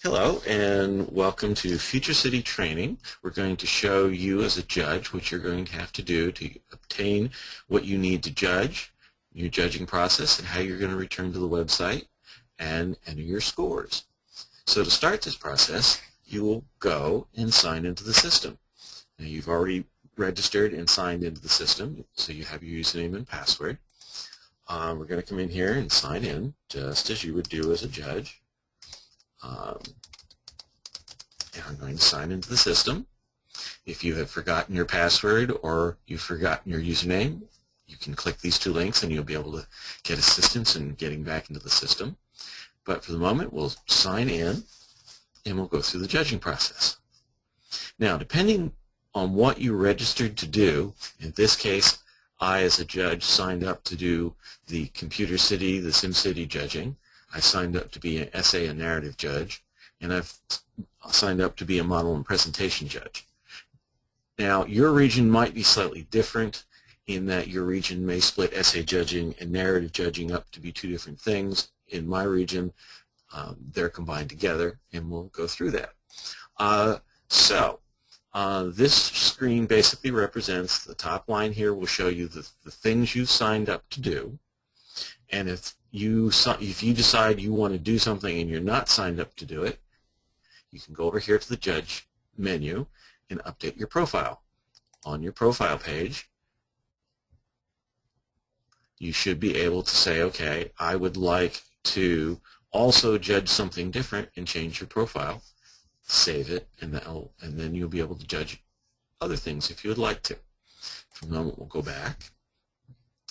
Hello and welcome to Future City Training. We're going to show you as a judge what you're going to have to do to obtain what you need to judge, your judging process, and how you're going to return to the website and enter your scores. So to start this process, you will go and sign into the system. Now you've already registered and signed into the system, so you have your username and password. We're going to come in here and sign in just as you would do as a judge. And I'm going to sign into the system. If you have forgotten your password or you've forgotten your username, you can click these two links and you'll be able to get assistance in getting back into the system. But for the moment, we'll sign in and we'll go through the judging process. Now, depending on what you registered to do, in this case, I as a judge signed up to do the Computer City, the SimCity judging. I signed up to be an essay and narrative judge, and I've signed up to be a model and presentation judge. Now, your region might be slightly different in that your region may split essay judging and narrative judging up to be two different things. In my region, they're combined together, and we'll go through that. This screen basically represents the top line here will show you the things you've signed up to do, and if you decide you want to do something and you're not signed up to do it, you can go over here to the Judge menu and update your profile. On your profile page, you should be able to say, okay, I would like to also judge something different, and change your profile, save it, and then you'll be able to judge other things if you would like to. For the moment, we'll go back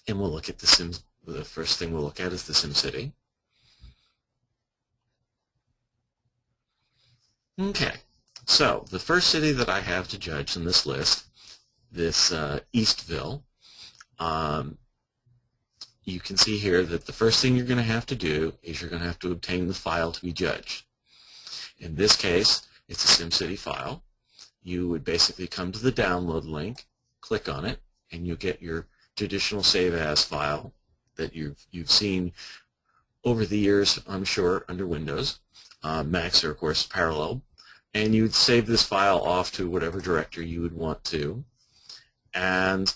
and we'll look at the Sims. The first thing we'll look at is the SimCity. Okay, so the first city that I have to judge in this list, this Eastville, you can see here that the first thing you're going to have to do is you're going to have to obtain the file to be judged. In this case, it's a SimCity file. You would basically come to the download link, click on it, and you'll get your traditional save as file that you've seen over the years, I'm sure, under Windows. Macs are, of course, parallel. And you would save this file off to whatever directory you would want to. And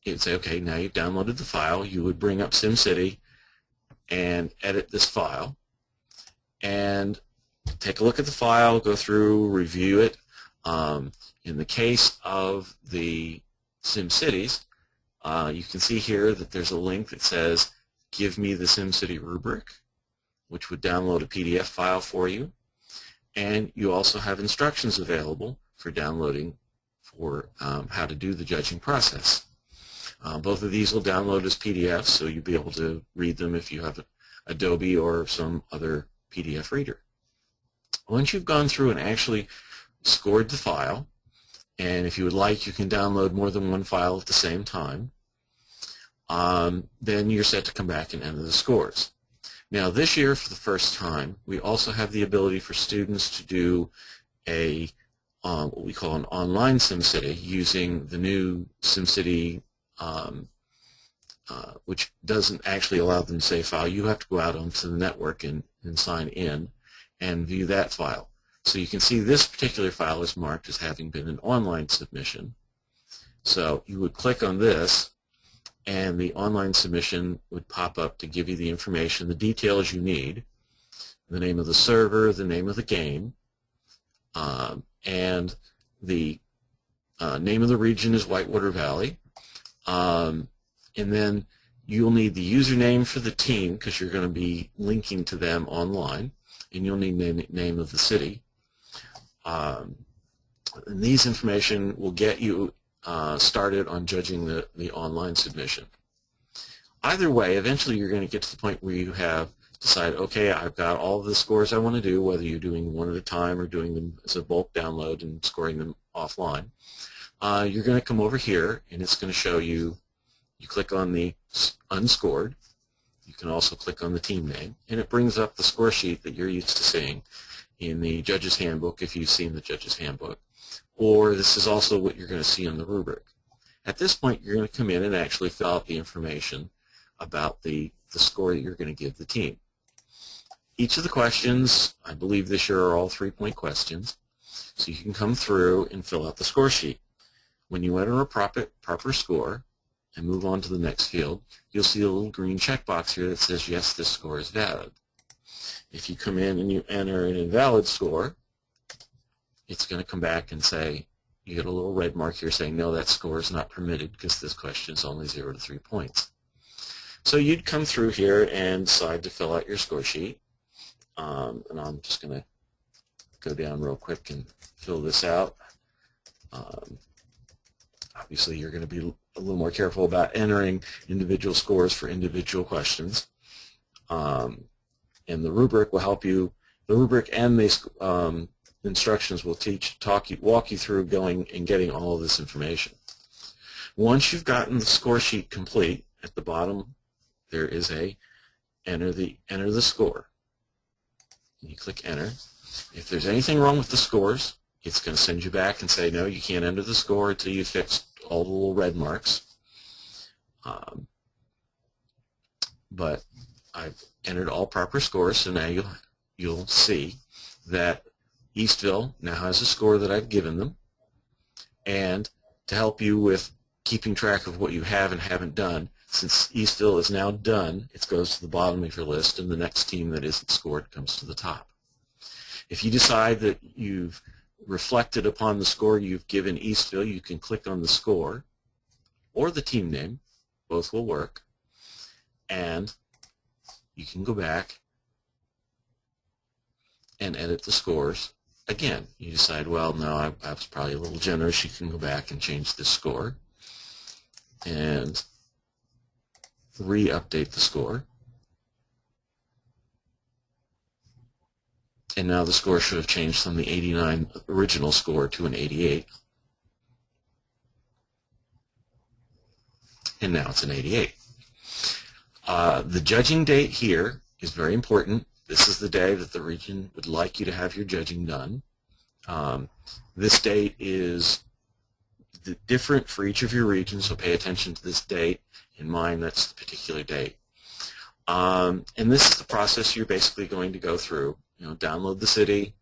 you'd say, okay, now you've downloaded the file. You would bring up SimCity and edit this file. And take a look at the file, go through, review it. In the case of the SimCities, you can see here that there's a link that says, give me the SimCity rubric, which would download a PDF file for you. And you also have instructions available for downloading for how to do the judging process. Both of these will download as PDFs, so you'll be able to read them if you have Adobe or some other PDF reader. Once you've gone through and actually scored the file, and if you would like, you can download more than one file at the same time, then you're set to come back and enter the scores. Now this year, for the first time, we also have the ability for students to do a what we call an online SimCity using the new SimCity, which doesn't actually allow them to save file. You have to go out onto the network and sign in and view that file. So you can see this particular file is marked as having been an online submission. So you would click on this, and the online submission would pop up to give you the information, the details you need, the name of the server, the name of the game, and the name of the region is Whitewater Valley. And then you'll need the username for the team because you're going to be linking to them online, and you'll need the name of the city. And these information will get you started on judging the online submission. Either way, eventually you're going to get to the point where you have decided, okay, I've got all of the scores I want to do, whether you're doing one at a time or doing them as a bulk download and scoring them offline. You're going to come over here, and it's going to show you, you click on the unscored. You can also click on the team name, and it brings up the score sheet that you're used to seeing in the Judge's Handbook, if you've seen the Judge's Handbook, or this is also what you're going to see on the rubric. At this point, you're going to come in and actually fill out the information about the score that you're going to give the team. each of the questions, I believe this year, are all 3-point questions. So you can come through and fill out the score sheet. When you enter a proper score and move on to the next field, you'll see a little green checkbox here that says, yes, this score is valid. If you come in and you enter an invalid score, it's going to come back and say, you get a little red mark here saying, no, that score is not permitted because this question is only 0 to 3 points. So you'd come through here and decide to fill out your score sheet. And I'm just going to go down real quick and fill this out. Obviously, you're going to be a little more careful about entering individual scores for individual questions. And the rubric will help you. The rubric and the instructions will walk you through going and getting all of this information. Once you've gotten the score sheet complete, at the bottom there is a enter the score. You click enter. If there's anything wrong with the scores, it's going to send you back and say, no, you can't enter the score until you fix all the little red marks. But I've entered all proper scores, so now you'll see that Eastville now has a score that I've given them. And to help you with keeping track of what you have and haven't done, since Eastville is now done, it goes to the bottom of your list, and the next team that isn't scored comes to the top. If you decide that you've reflected upon the score you've given Eastville, you can click on the score or the team name. Both will work. And you can go back and edit the scores. Again, you decide, well, no, I was probably a little generous. You can go back and change the score and re-update the score. And now the score should have changed from the 89 original score to an 88. And now it's an 88. The judging date here is very important. This is the day that the region would like you to have your judging done. This date is different for each of your regions, so pay attention to this date. In mine, that's the particular date. And this is the process you're basically going to go through. Download the city,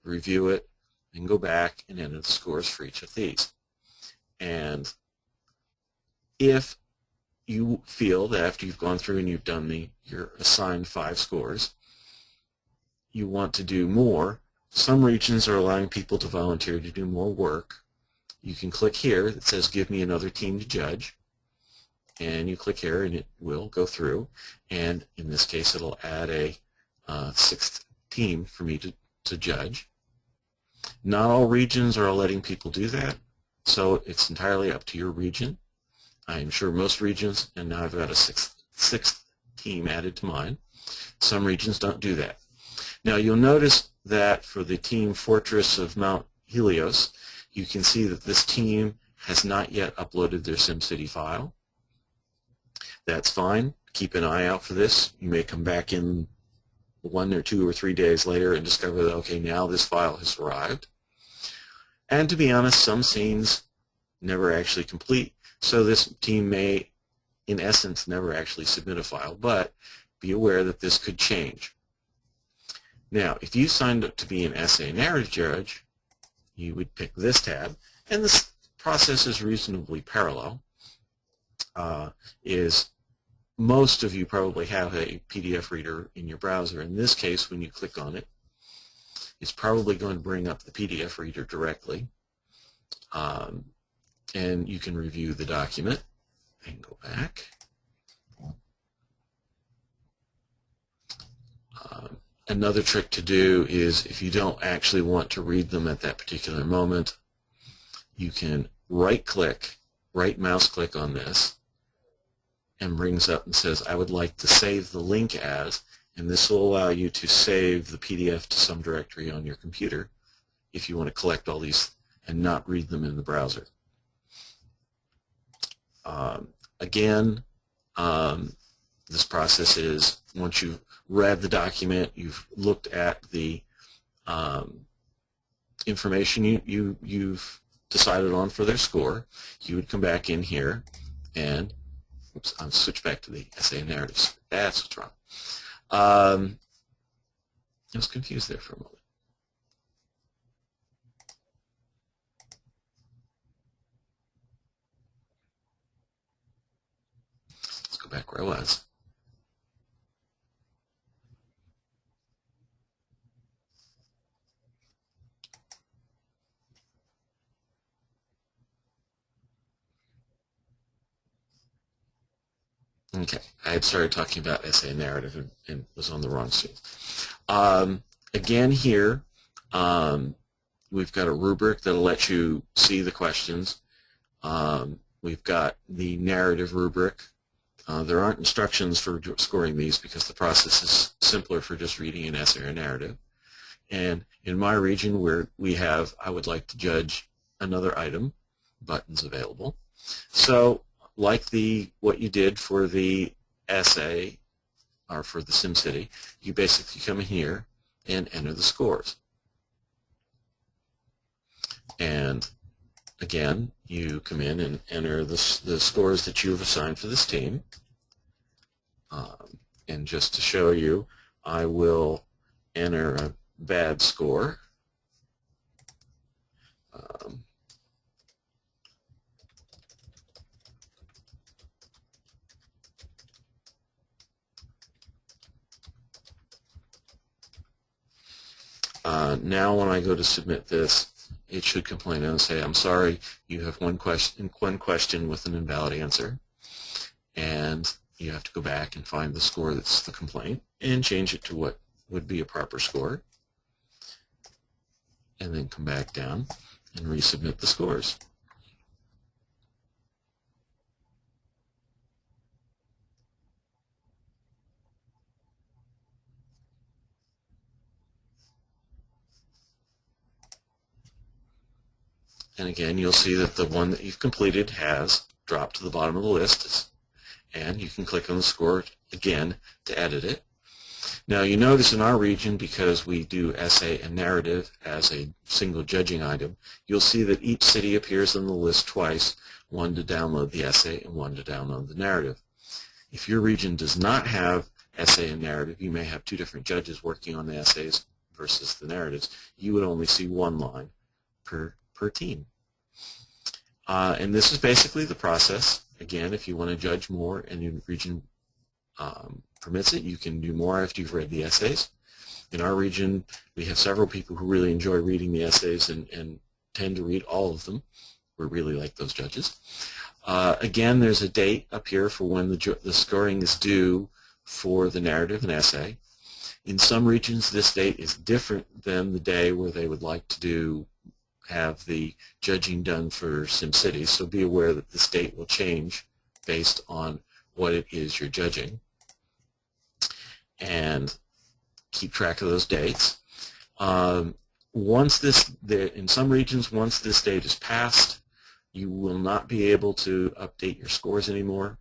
review it, and go back and enter the scores for each of these. And if you feel that after you've gone through and you've done your assigned 5 scores, you want to do more, some regions are allowing people to volunteer to do more work. You can click here that says give me another team to judge, and you click here and it will go through, and in this case it'll add a 6th team for me to judge. Not all regions are letting people do that, so it's entirely up to your region. I am sure most regions, and now I've got a sixth team added to mine. Some regions don't do that. Now you'll notice that for the team Fortress of Mount Helios, you can see that this team has not yet uploaded their SimCity file. That's fine. Keep an eye out for this. You may come back in 1 or 2 or 3 days later and discover that, okay, now this file has arrived. And to be honest, some scenes never actually complete, so this team may, in essence, never actually submit a file, but be aware that this could change. Now, if you signed up to be an essay narrative judge, you would pick this tab, and this process is reasonably parallel. Most of you probably have a PDF reader in your browser. In this case, when you click on it, it's probably going to bring up the PDF reader directly. And you can review the document and go back. Another trick to do is if you don't actually want to read them at that particular moment, you can right mouse click on this, and brings up and says, I would like to save the link as, and this will allow you to save the PDF to some directory on your computer if you want to collect all these and not read them in the browser. Again, this process is once you've read the document, you've looked at the information you've decided on for their score, you would come back in here and I'll switch back to the essay and narratives. That's what's wrong. I was confused there for a moment. Let's go back where I was. Okay, I had started talking about essay narrative and was on the wrong street. Again here, we've got a rubric that'll let you see the questions. We've got the narrative rubric. There aren't instructions for scoring these because the process is simpler for just reading an essay or narrative. And in my region where we have, I would like to judge another item, buttons available. So like what you did for the essay or for the SimCity, you basically come in here and enter the scores. And again, you come in and enter the scores that you've assigned for this team. And just to show you, I will enter a bad score. Now when I go to submit this, it should complain and say, I'm sorry, you have one question with an invalid answer. And you have to go back and find the score that's the complaint and change it to what would be a proper score. And then come back down and resubmit the scores. And again, you'll see that the one that you've completed has dropped to the bottom of the list. And you can click on the score again to edit it. Now you notice in our region, because we do essay and narrative as a single judging item, you'll see that each city appears on the list twice, one to download the essay and one to download the narrative. If your region does not have essay and narrative, you may have two different judges working on the essays versus the narratives. You would only see one line per team. And this is basically the process. Again, if you want to judge more and your region permits it, you can do more after you've read the essays. In our region, we have several people who really enjoy reading the essays and tend to read all of them. We really like those judges. Again, there's a date up here for when the scoring is due for the narrative and essay. In some regions, this date is different than the day where they would like to have the judging done for SimCity, so be aware that this date will change based on what it is you're judging. And keep track of those dates. In some regions, once this date is passed, you will not be able to update your scores anymore.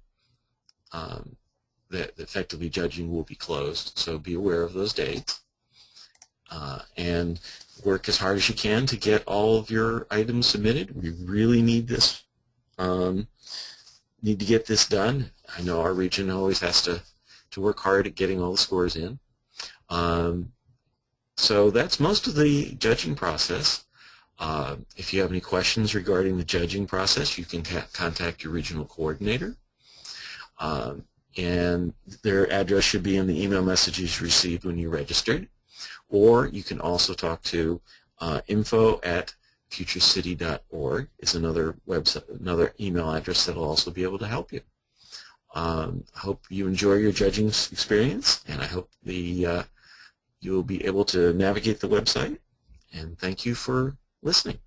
That effectively judging will be closed, so be aware of those dates. And work as hard as you can to get all of your items submitted. We really need this, need to get this done. I know our region always has to work hard at getting all the scores in. So that's most of the judging process. If you have any questions regarding the judging process, you can contact your regional coordinator. And their address should be in the email messages you received when you registered. Or you can also talk to info@futurecity.org is another website, another email address that will also be able to help you. I hope you enjoy your judging experience, and I hope you'll be able to navigate the website. And thank you for listening.